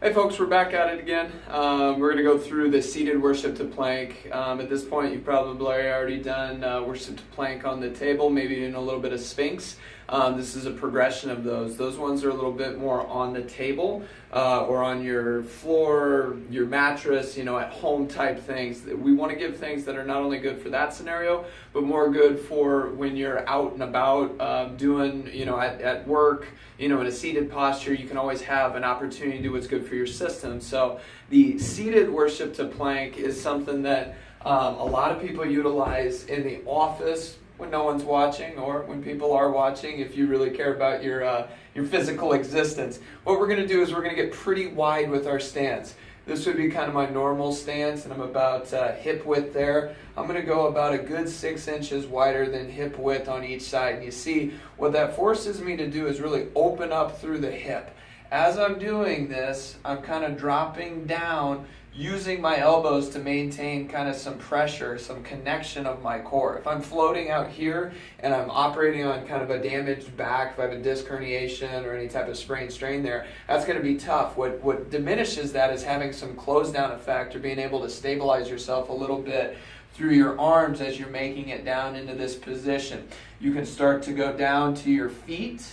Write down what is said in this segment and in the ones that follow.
Hey folks, we're back at it again. We're going to go through the seated worship to plank. At this point, you've probably already done worship to plank on the table, maybe even a little bit of Sphinx. This is a progression of those. Those ones are a little bit more on the table or on your floor, your mattress, at home type things. We want to give things that are not only good for that scenario, but more good for when you're out and about doing, at work, in a seated posture. You can always have an opportunity to do what's good for your system. So the seated worship to plank is something that a lot of people utilize in the office when no one's watching, or when people are watching, if you really care about your physical existence. What we're going to do is we're going to get pretty wide with our stance. This would be kind of my normal stance, and I'm about hip width there. I'm going to go about a good 6 inches wider than hip width on each side. And you see, what that forces me to do is really open up through the hip. As I'm doing this, I'm kind of dropping down, using my elbows to maintain kind of some pressure, some connection of my core. If I'm floating out here and I'm operating on kind of a damaged back, if I have a disc herniation or any type of sprain strain there, that's going to be tough. What diminishes that is having some close down effect, or being able to stabilize yourself a little bit through your arms as you're making it down into this position. You can start to go down to your feet.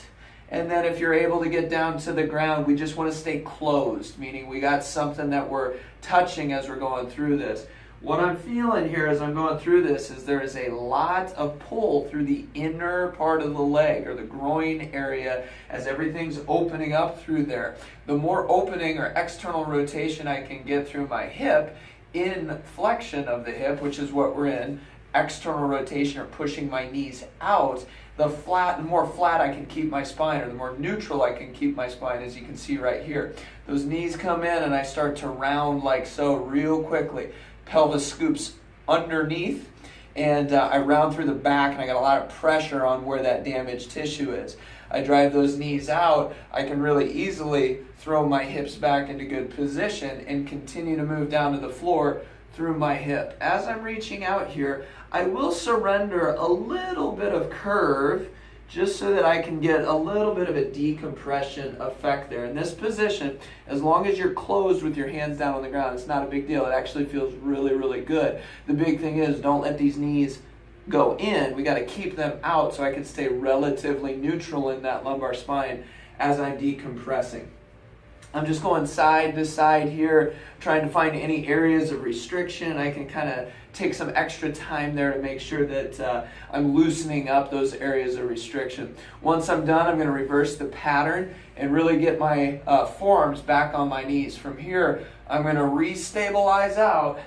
And then if you're able to get down to the ground, we just want to stay closed, meaning we got something that we're touching as we're going through this. What I'm feeling here as I'm going through this is there is a lot of pull through the inner part of the leg, or the groin area, as everything's opening up through there. The more opening or external rotation I can get through my hip, in flexion of the hip, which is what we're in, external rotation or pushing my knees out, the more flat I can keep my spine, or the more neutral I can keep my spine, as you can see right here. Those knees come in and I start to round like so real quickly. Pelvis scoops underneath, and I round through the back, and I got a lot of pressure on where that damaged tissue is. I drive those knees out, I can really easily throw my hips back into good position and continue to move down to the floor through my hip. As I'm reaching out here, I will surrender a little bit of curve just so that I can get a little bit of a decompression effect there. In this position, as long as you're closed with your hands down on the ground, it's not a big deal. It actually feels really, really good. The big thing is, don't let these knees go in. We got to keep them out so I can stay relatively neutral in that lumbar spine as I'm decompressing. I'm just going side to side here, trying to find any areas of restriction. I can kind of take some extra time there to make sure that I'm loosening up those areas of restriction. Once I'm done, I'm going to reverse the pattern and really get my forearms back on my knees. From here, I'm going to re-stabilize out.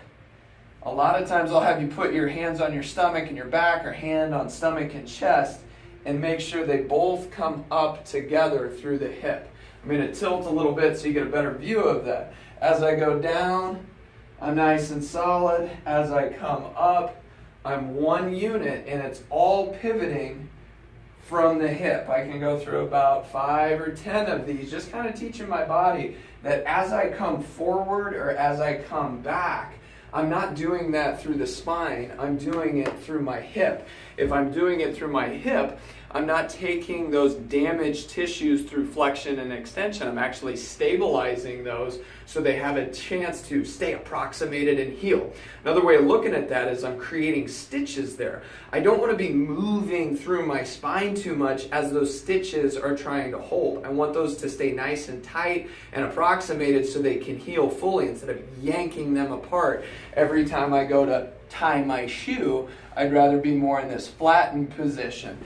A lot of times I'll have you put your hands on your stomach and your back, or hand on stomach and chest, and make sure they both come up together through the hip. I'm going to tilt a little bit so you get a better view of that. As I go down, I'm nice and solid. As I come up, I'm one unit, and it's all pivoting from the hip. I can go through about 5 or 10 of these, just kind of teaching my body that as I come forward or as I come back, I'm not doing that through the spine, I'm doing it through my hip. If I'm doing it through my hip, I'm not taking those damaged tissues through flexion and extension. I'm actually stabilizing those so they have a chance to stay approximated and heal. Another way of looking at that is I'm creating stitches there. I don't want to be moving through my spine too much as those stitches are trying to hold. I want those to stay nice and tight and approximated so they can heal fully, instead of yanking them apart every time I go to tie my shoe. I'd rather be more in this flattened position.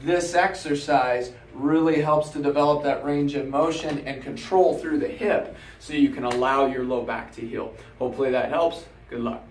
This exercise really helps to develop that range of motion and control through the hip so you can allow your low back to heal. Hopefully that helps. Good luck.